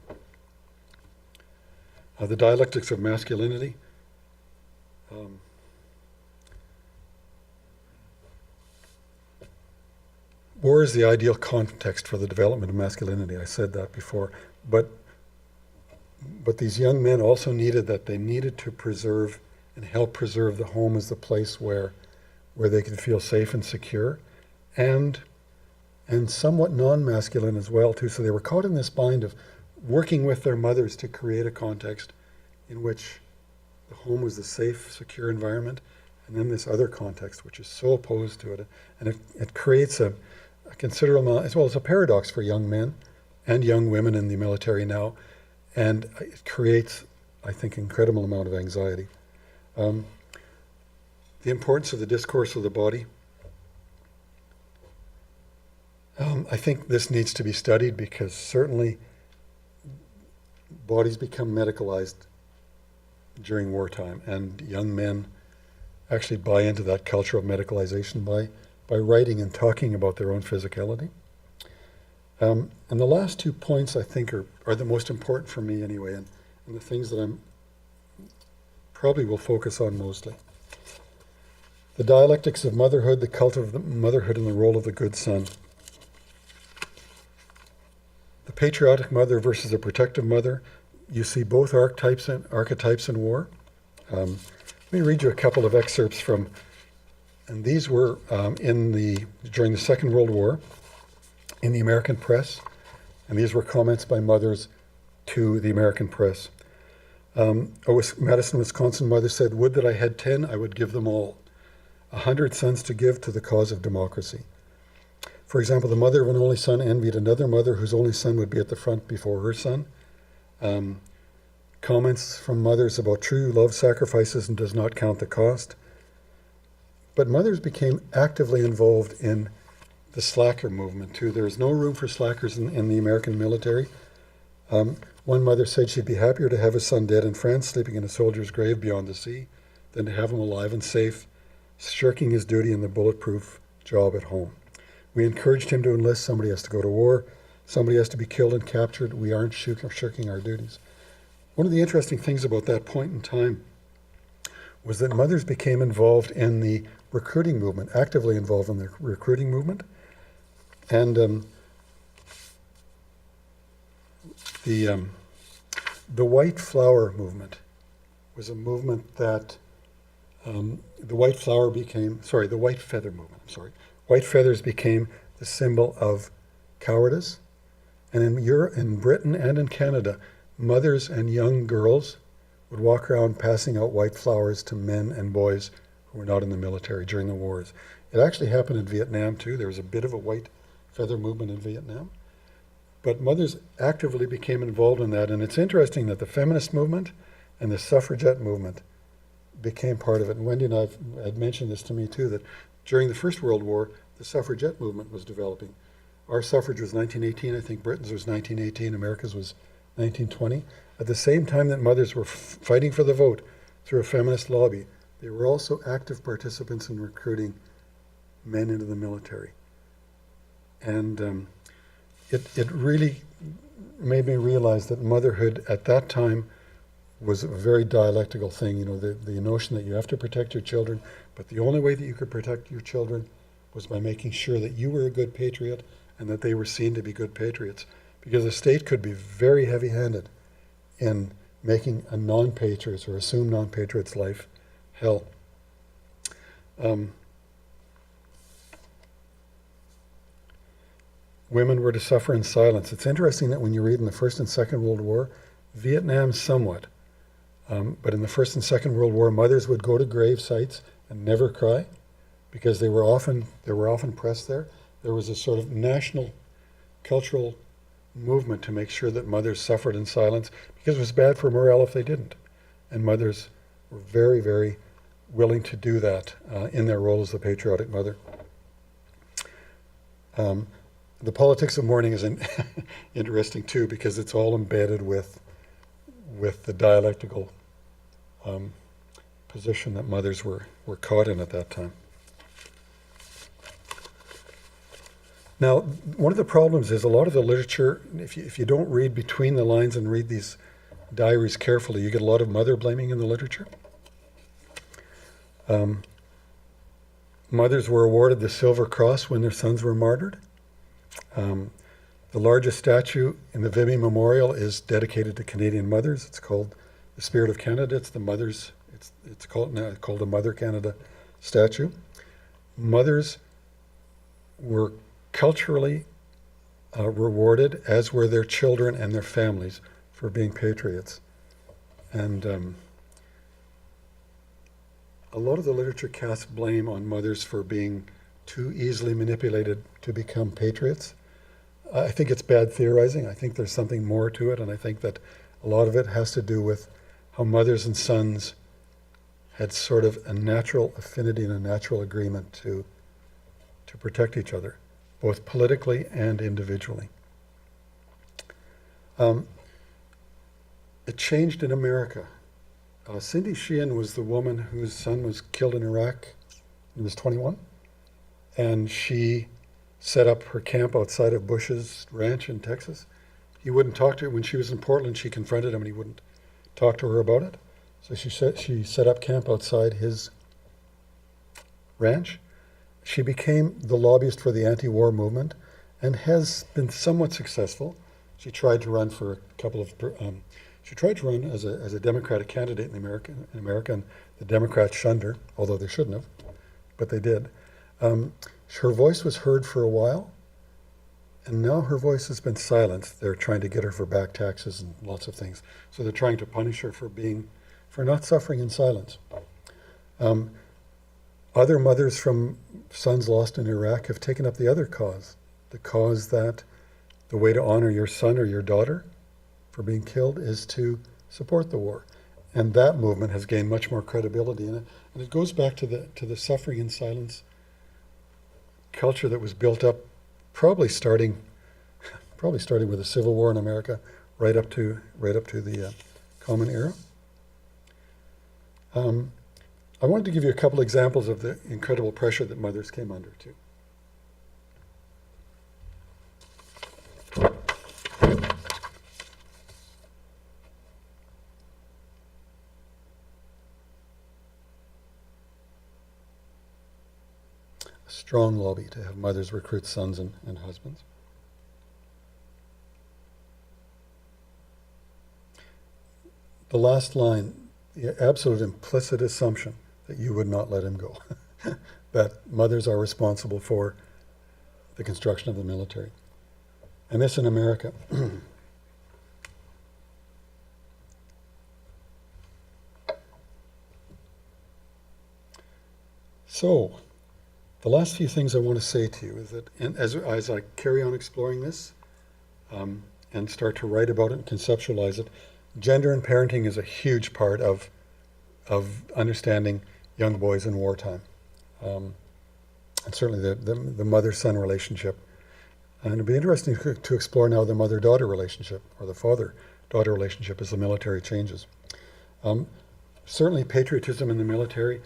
The dialectics of masculinity. War is the ideal context for the development of masculinity. I said that before, but these young men also needed to preserve and help preserve the home as the place where they could feel safe and secure, and somewhat non-masculine as well too. So they were caught in this bind of working with their mothers to create a context in which the home was the safe, secure environment, and then this other context which is so opposed to it. And it creates a considerable amount, as well as a paradox for young men and young women in the military now, and it creates, I think, an incredible amount of anxiety. The importance of the discourse of the body. I think this needs to be studied because certainly bodies become medicalized during wartime, and young men actually buy into that culture of medicalization by writing and talking about their own physicality. And the last 2 points I think are the most important for me anyway, and the things that I'm probably will focus on mostly. The dialectics of motherhood, the cult of the motherhood, and the role of the good son. The patriotic mother versus a protective mother. You see both archetypes in war. Let me read you a couple of excerpts from, and these were during the Second World War in the American press, and these were comments by mothers to the American press. A Madison, Wisconsin mother said, "Would that I had 10, I would give them all. 100 sons to give to the cause of democracy." For example, the mother of an only son envied another mother whose only son would be at the front before her son. Comments from mothers about true love sacrifices and does not count the cost. But mothers became actively involved in the slacker movement too. There is no room for slackers in the American military. One mother said she'd be happier to have a son dead in France, sleeping in a soldier's grave beyond the sea, than to have him alive and safe, shirking his duty in the bulletproof job at home. We encouraged him to enlist. Somebody has to go to war. Somebody has to be killed and captured. We aren't shirking our duties. One of the interesting things about that point in time was that mothers became involved in the recruiting movement, actively involved in the recruiting movement. And the white flower movement was a movement that the white feather movement, White feathers became the symbol of cowardice. And in Britain and in Canada, mothers and young girls would walk around passing out white flowers to men and boys who were not in the military during the wars. It actually happened in Vietnam too. There was a bit of a white feather movement in Vietnam. But mothers actively became involved in that. And it's interesting that the feminist movement and the suffragette movement became part of it. And Wendy and I had mentioned this to me too, that during the First World War, the suffragette movement was developing. Our suffrage was 1918, I think Britain's was 1918, America's was 1920. At the same time that mothers were fighting for the vote through a feminist lobby, they were also active participants in recruiting men into the military. And it really made me realize that motherhood at that time was a very dialectical thing. The notion that you have to protect your children, but the only way that you could protect your children was by making sure that you were a good patriot and that they were seen to be good patriots. Because the state could be very heavy-handed in making a non-patriot's or assumed non-patriot's life hell. Women were to suffer in silence. It's interesting that when you read in the First and Second World War, Vietnam somewhat, but in the First and Second World War, mothers would go to grave sites and never cry because they were often pressed there. There was a sort of national cultural movement to make sure that mothers suffered in silence because it was bad for morale if they didn't. And mothers were very, very willing to do that in their role as the patriotic mother. The politics of mourning is interesting too because it's all embedded with the dialectical position that mothers were caught in at that time. Now, one of the problems is a lot of the literature, if you don't read between the lines and read these diaries carefully, you get a lot of mother blaming in the literature. Mothers were awarded the Silver Cross when their sons were martyred. The largest statue in the Vimy Memorial is dedicated to Canadian mothers. It's called the Spirit of Canada. It's the mothers. It's called the Mother Canada statue. Mothers were culturally rewarded, as were their children and their families, for being patriots. And a lot of the literature casts blame on mothers for being too easily manipulated to become patriots. I think it's bad theorizing. I think there's something more to it, and I think that a lot of it has to do with how mothers and sons had sort of a natural affinity and a natural agreement to protect each other, both politically and individually. it changed in America. Cindy Sheehan was the woman whose son was killed in Iraq. He was 21. And she set up her camp outside of Bush's ranch in Texas. He wouldn't talk to her. When she was in Portland, she confronted him and he wouldn't talk to her about it. So she set up camp outside his ranch. She became the lobbyist for the anti-war movement and has been somewhat successful. She tried to run for a couple of, she tried to run as a Democratic candidate in America, and the Democrats shunned her, although they shouldn't have, but they did. Her voice was heard for a while, and now her voice has been silenced. They're trying to get her for back taxes and lots of things. So they're trying to punish her for not suffering in silence. Other mothers from sons lost in Iraq have taken up the other cause, the cause that the way to honor your son or your daughter for being killed is to support the war. And that movement has gained much more credibility in it. And it goes back to the suffering in silence culture that was built up probably starting with the Civil War in America right up to the Common Era. I wanted to give you a couple examples of the incredible pressure that mothers came under too. A strong lobby to have mothers recruit sons and husbands. The last line, the absolute implicit assumption that you would not let him go, that mothers are responsible for the construction of the military. And this in America. So, the last few things I want to say to you is that as I carry on exploring this and start to write about it and conceptualize it, gender and parenting is a huge part of understanding young boys in wartime. And certainly the mother-son relationship. And it'd be interesting to explore now the mother-daughter relationship or the father-daughter relationship as the military changes. Certainly patriotism in the military,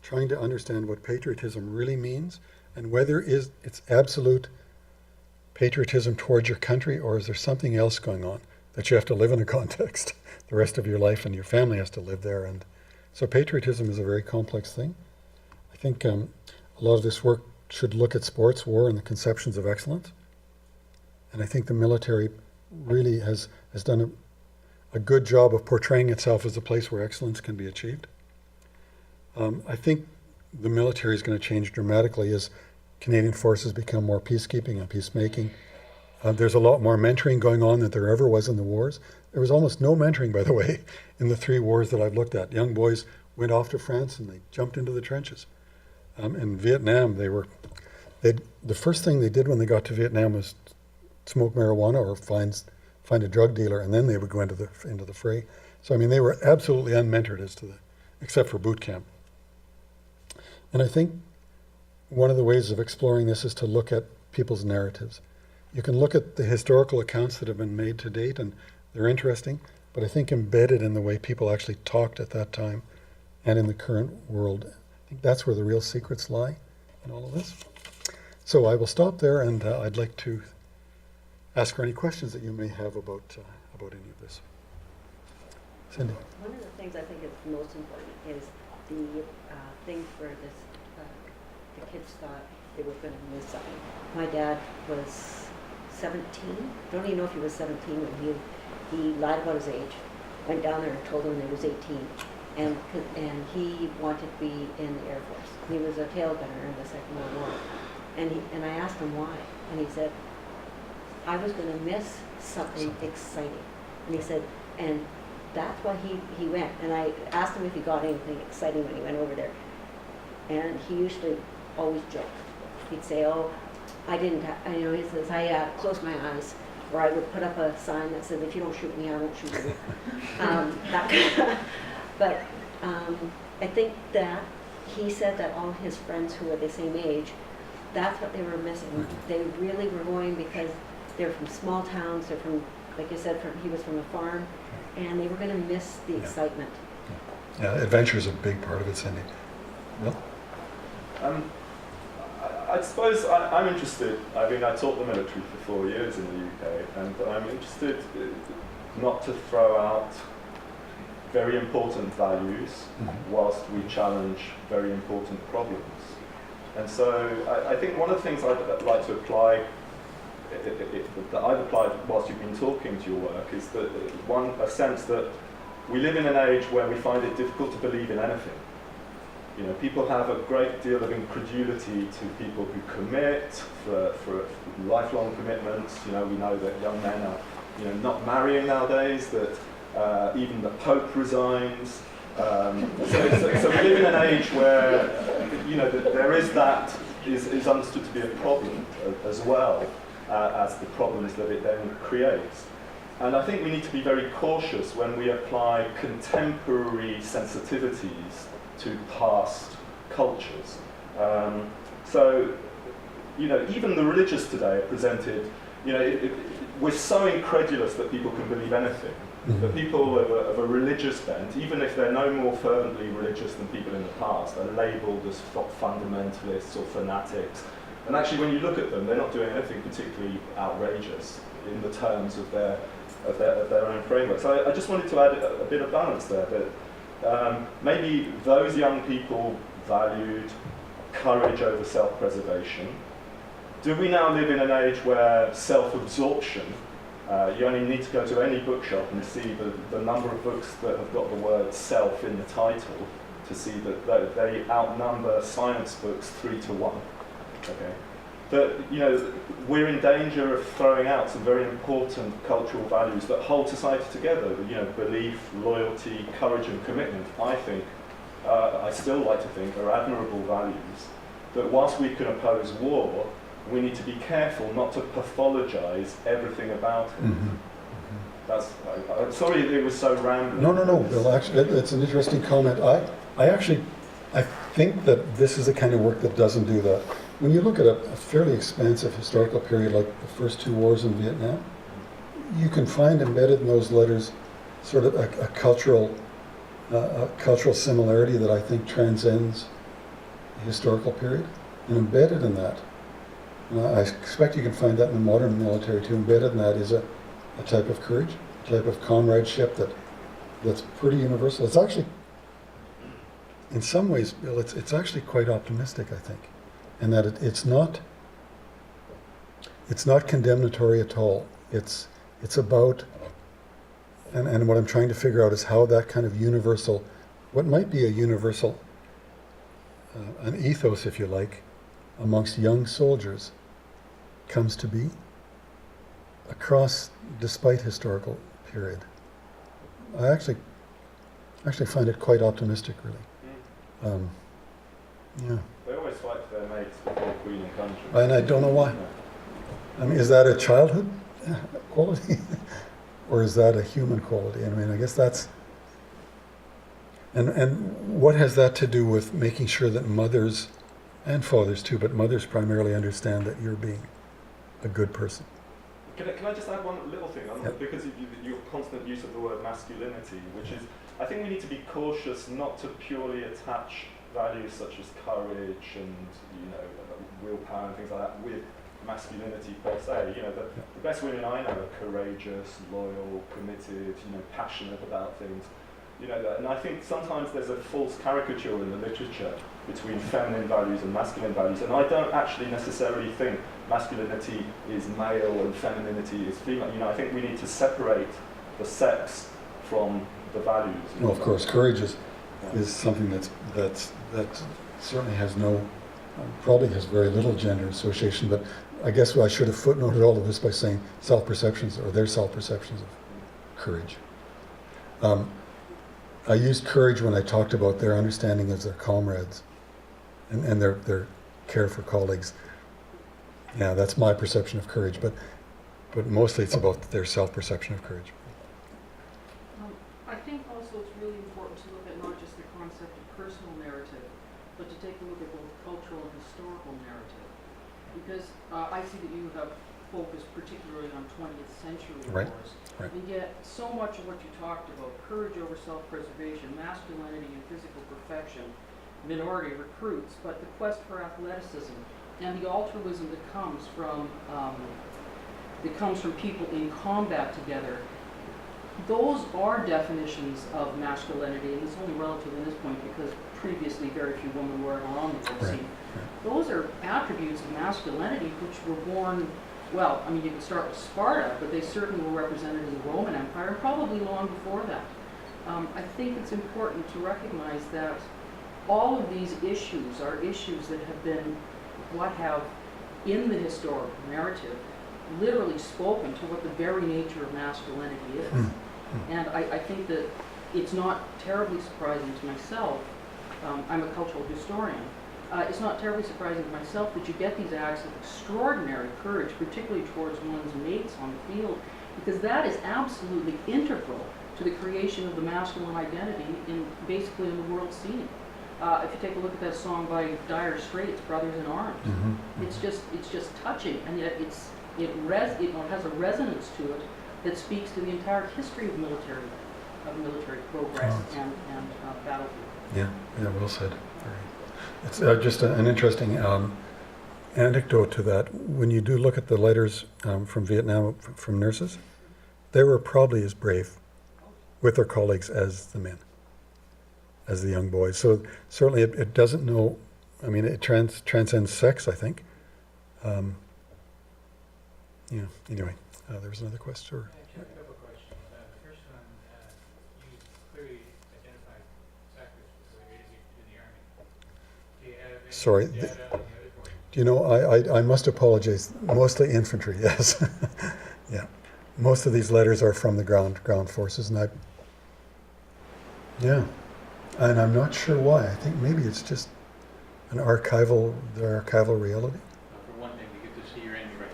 trying to understand what patriotism really means and whether it's absolute patriotism towards your country or is there something else going on that you have to live in a context the rest of your life and your family has to live there. And so patriotism is a very complex thing. I think a lot of this work should look at sports, war, and the conceptions of excellence. And I think the military really has done a good job of portraying itself as a place where excellence can be achieved. I think the military is going to change dramatically as Canadian forces become more peacekeeping and peacemaking. There's a lot more mentoring going on than there ever was in the wars. There was almost no mentoring, by the way, in the 3 wars that I've looked at. Young boys went off to France and they jumped into the trenches. In Vietnam, the first thing they did when they got to Vietnam was smoke marijuana or find a drug dealer, and then they would go into the fray. So I mean, they were absolutely unmentored except for boot camp. And I think one of the ways of exploring this is to look at people's narratives. You can look at the historical accounts that have been made to date, and they're interesting, but I think embedded in the way people actually talked at that time and in the current world, I think that's where the real secrets lie in all of this. So I will stop there, and I'd like to ask her any questions that you may have about any of this. Cindy. One of the things I think is most important is the thing where the kids thought they were going to miss something. My dad was 17. Don't even know if he was 17 when he lied about his age. Went down there and told them he was 18, and he wanted to be in the Air Force. He was a tail gunner in the Second World War, and I asked him why, and he said, I was going to miss something exciting, and he said, and that's why he went. And I asked him if he got anything exciting when he went over there, and he usually always joked. He'd say, "Oh, I didn't." He says, "I closed my eyes," or I would put up a sign that said, "If you don't shoot me, I won't shoot you." But I think that he said that all his friends who were the same age, that's what they were missing. They really were going because they're from small towns, they're from like I said, he was from a farm, and they were going to miss the Yeah. excitement. Yeah, adventure is a big part of it, Cindy. Well, I suppose I'm interested. I mean, I taught the military for 4 years in the UK, and I'm interested not to throw out very important values whilst we challenge very important problems. And so I think one of the things I'd like to apply, that I've applied whilst you've been talking to your work, is that a sense that we live in an age where we find it difficult to believe in anything. You know, people have a great deal of incredulity to people who commit for lifelong commitments. You know, we know that young men are, you know, not marrying nowadays, that even the Pope resigns. So we live in an age where, you know, that there is is understood to be a problem as well as the problems that it then creates. And I think we need to be very cautious when we apply contemporary sensitivities to past cultures. So, you know, even the religious today are presented, you know, we're so incredulous that people can believe anything. That people of a religious bent, even if they're no more fervently religious than people in the past, are labelled as fundamentalists or fanatics. And actually, when you look at them, they're not doing anything particularly outrageous in the terms of their own framework. So I just wanted to add a bit of balance there, that maybe those young people valued courage over self-preservation. Do we now live in an age where self-absorption, you only need to go to any bookshop and see the number of books that have got the word self in the title to see that they outnumber science books 3 to 1. Okay, that, you know, we're in danger of throwing out some very important cultural values that hold society together. You know, belief, loyalty, courage, and commitment. I think, I still like to think, are admirable values. That whilst we can oppose war, we need to be careful not to pathologize everything about it. I'm sorry it was so rambling. No, Bill, actually, it's an interesting comment. I think that this is the kind of work that doesn't do that. When you look at a fairly expansive historical period like the first 2 wars in Vietnam, you can find embedded in those letters sort of a cultural similarity that I think transcends the historical period. And embedded in that, and I expect you can find that in the modern military too, embedded in that is a type of courage, a type of comradeship that's pretty universal. It's actually, in some ways, Bill, it's actually quite optimistic, I think, and that it's not condemnatory at all. It's about, and what I'm trying to figure out is how that kind of universal, what might be a universal, an ethos, if you like, amongst young soldiers comes to be across, despite historical period. I actually find it quite optimistic, really. Yeah. They always fight for their mates before Queen and country. And I don't know why. I mean, is that a childhood quality? Or is that a human quality? I mean, I guess that's... And what has that to do with making sure that mothers, and fathers too, but mothers primarily understand that you're being a good person? Can I just add one little thing? Yep. Because of your constant use of the word masculinity, which is, I think we need to be cautious not to purely attach values such as courage and, you know, willpower and things like that with masculinity per se. You know, the best women I know are courageous, loyal, committed, you know, passionate about things. You know, and I think sometimes there's a false caricature in the literature between feminine values and masculine values, and I don't actually necessarily think masculinity is male and femininity is female. You know, I think we need to separate the sex from the values. Well, of course, courage is something that certainly has probably has very little gender association, but I guess I should have footnoted all of this by saying self-perceptions, or their self-perceptions of courage. I used courage when I talked about their understanding of their comrades and their care for colleagues. Yeah, that's my perception of courage, but mostly it's about their self-perception of courage. I think also it's really important to look at not just the concept of personal narrative, but to take a look at both cultural and historical narrative. Because I see that you have focus particularly on 20th century Right, wars. right. And yet, so much of what you talked about, courage over self-preservation, masculinity and physical perfection, minority recruits, but the quest for athleticism and the altruism that comes from people in combat together, those are definitions of masculinity, and it's only relative in this point because previously very few women were ever on the Right, scene. Those are attributes of masculinity which were born, well, I mean, you can start with Sparta, but they certainly were represented in the Roman Empire, and probably long before that. I think it's important to recognize that all of these issues are issues that have been, what have, in the historical narrative, literally spoken to what the very nature of masculinity is. And I think that it's not terribly surprising to myself, I'm a cultural historian, it's not terribly surprising to myself that you get these acts of extraordinary courage, particularly towards one's mates on the field, because that is absolutely integral to the creation of the masculine identity basically in the world scene. If you take a look at that song by Dire Straits, Brothers in Arms, it's just touching, and yet it has a resonance to it that speaks to the entire history of military progress and battlefield. Yeah, well said. It's just an interesting anecdote to that. When you do look at the letters from Vietnam from nurses, they were probably as brave with their colleagues as the men, as the young boys. So certainly it doesn't know, I mean, it transcends sex, I think. Yeah, anyway, there was another question. Or? I have a couple of questions. The first one, you clearly identified factors for the way in the Army. Do you have any Sorry, data on the other point? Do you know, I must apologize, mostly infantry, yes. Yeah, most of these letters are from the ground forces, and and I'm not sure why. I think maybe it's just the archival reality. For one thing, we get to see your enemy right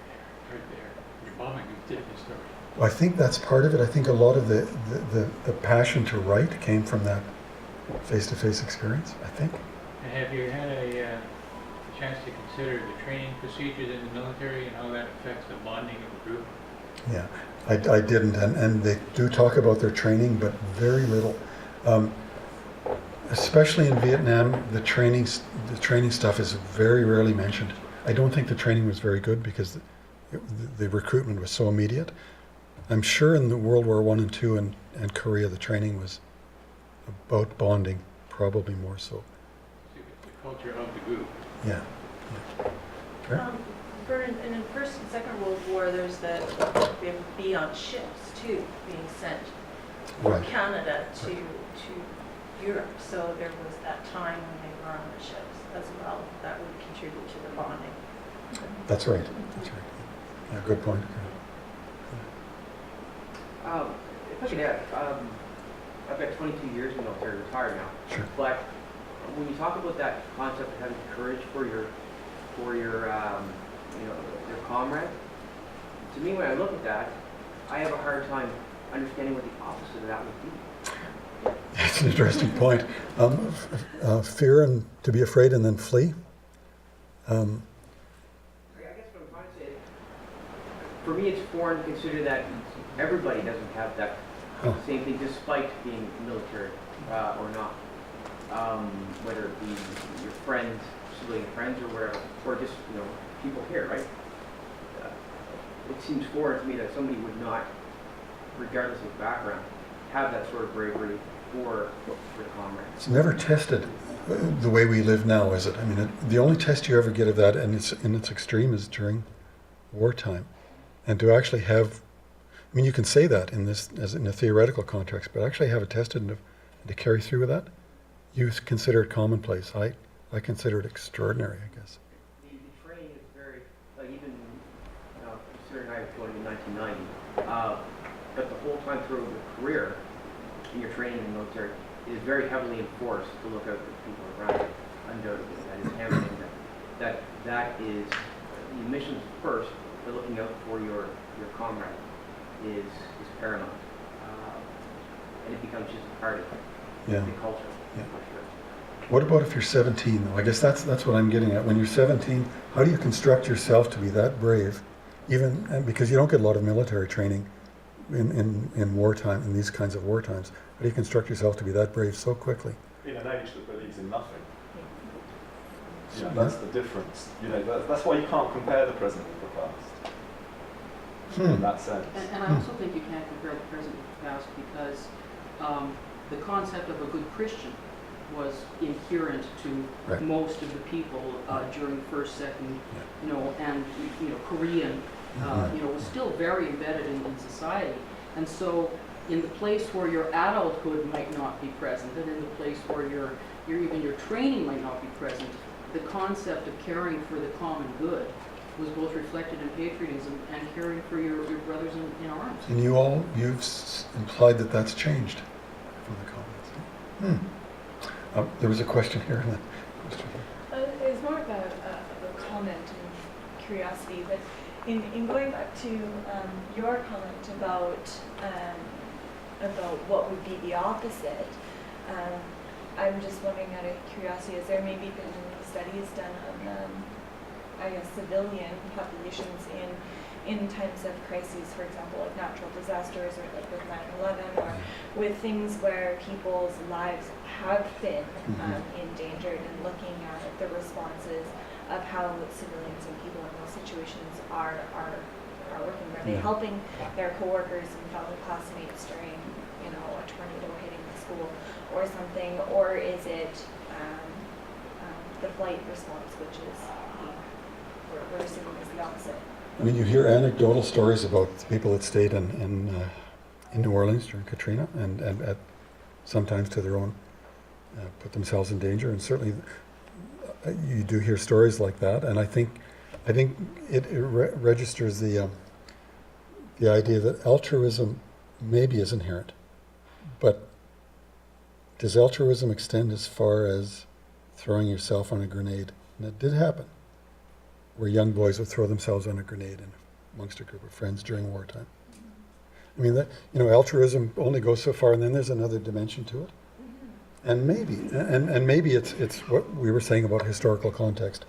there. You're bombing a different story. I think that's part of it. I think a lot of the passion to write came from that face-to-face experience, I think. And have you had a chance to consider the training procedures in the military and how that affects the bonding of the group? Yeah, I didn't, and they do talk about their training, but very little. Especially in Vietnam, the training stuff is very rarely mentioned. I don't think the training was very good because the recruitment was so immediate. I'm sure in the World War I and II and Korea, the training was about bonding, probably more so. The culture of the group. Yeah. Okay. Vernon, in the First and Second World War, they would be on ships too, being sent from Right. Canada to Europe. So there was that time when they were on the ships as well. That would contribute to the bonding. That's right. Yeah, good point. If I could add, I've got 22 years in the military, retired now. Sure. But when you talk about that concept of having courage for your comrade, to me, when I look at that, I have a hard time understanding what the opposite of that would be. That's an interesting point. Fear and to be afraid and then flee. I guess what I'm trying to say is, for me, it's foreign to consider that everybody doesn't have that same thing, despite being military or not. Whether it be your friends, civilian friends, or wherever, or just people here, right? It seems foreign to me that somebody would not, regardless of background, have that sort of bravery for their comrades. It's never tested the way we live now, is it? I mean, the only test you ever get of that, and it's in its extreme, is during wartime. And to actually have, I mean, you can say that as in a theoretical context, but actually have it tested and to carry through with that, you consider it commonplace. I consider it extraordinary, I guess. The training is very, like even considering I was going in 1990, but the whole time through the career, in your training in the military, it is very heavily enforced to look out for people around you, undoubtedly. That is hammering that is the missions first, but looking out for your comrade is paramount. And it becomes just a part of the culture, Yeah. for sure. What about if you're 17, though? I guess that's what I'm getting at. When you're 17, how do you construct yourself to be that brave? even and because you don't get a lot of military training in wartime, in these kinds of war times. How do you construct yourself to be that brave so quickly? In an age that believes in nothing. You know, Yeah. that's the difference. You know, that's why you can't compare the present with the past. In that sense. And I also think you can't compare the present with the past because the concept of a good Christian was inherent to Right. most of the people during the first, second, you know, and you know, Korean, you know, was still very embedded in society. And so, in the place where your adulthood might not be present, and in the place where your even your training might not be present, the concept of caring for the common good was both reflected in patriotism and caring for your brothers in arms. And you've implied that that's changed from the comments. There was a question here. And It was more of a comment and curiosity, but in going back to your comment about what would be the opposite, I'm just wondering out of curiosity, has there maybe been any studies done on, I guess, civilian populations in times of crises, for example, like natural disasters or like with 9/11, or with things where people's lives have been endangered, and looking at the responses of how civilians and people in those situations are working? Are they helping their coworkers and fellow classmates during, you know, a tornado hitting the school or something, or is it the flight response, which is we're assuming is the opposite? I mean, you hear anecdotal stories about people that stayed in New Orleans during Katrina, and at sometimes to their own, put themselves in danger. And certainly, you do hear stories like that. And I think it registers the idea that altruism maybe is inherent, but does altruism extend as far as throwing yourself on a grenade? And it did happen, where young boys would throw themselves on a grenade amongst a group of friends during wartime. I mean, altruism only goes so far, and then there's another dimension to it. And maybe it's what we were saying about historical context.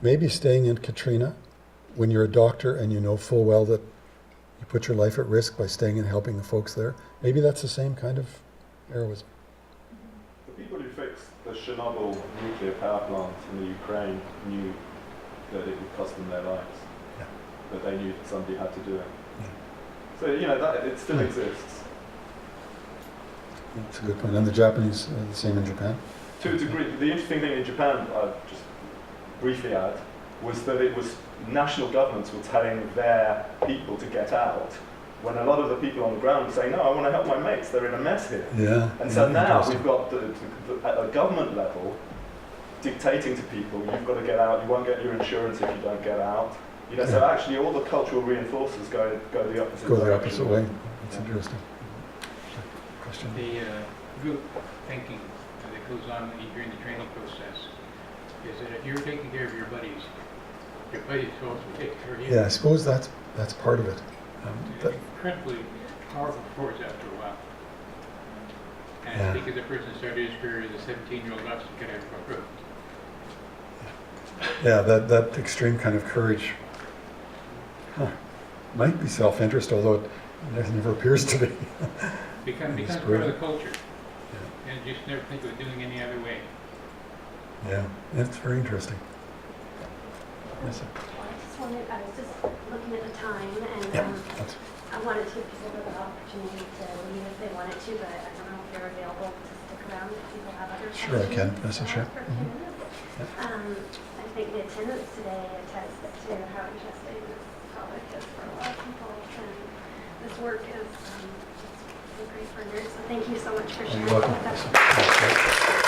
Maybe staying in Katrina when you're a doctor and you know full well that you put your life at risk by staying and helping the folks there, maybe that's the same kind of heroism. The people who fixed the Chernobyl nuclear power plant in the Ukraine knew that it would cost them their lives. Yeah. But they knew that somebody had to do it. Yeah. So, you know, that it still exists. That's a good point. And the Japanese, the same in Japan? To a degree, the interesting thing in Japan, I'll just briefly add, was that it was national governments were telling their people to get out, when a lot of the people on the ground were saying, no, I want to help my mates, they're in a mess here. Yeah. And so now we've got at a government level dictating to people, you've got to get out, you won't get your insurance if you don't get out. You know, so actually all the cultural reinforcers go the opposite Go direction. the opposite way. That's interesting. Question? The group thinking that goes on during the training process is that if you're taking care of your buddies will also take care of you. Yeah, I suppose that's part of it. It's incredibly powerful force after a while. And Yeah. I think as a person started his career as a 17-year-old officer get out of a group. Yeah, that extreme kind of courage might be self-interest, although it never appears to be. Becomes It's part great. of the culture. And just never think of doing any other way. Yeah, that's very interesting. Yes, sir. I was just looking at the time, and Yeah, that's, I wanted to give people the opportunity to leave if they wanted to, but I don't know if they're available to stick around if people have other questions. Sure, I can. Yes, for sure. us for a few minutes. I think the attendance today attests to how interesting this topic is for a lot of people, and this work is great for nerds. So thank you so much for sharing you're welcome. with us. That's great.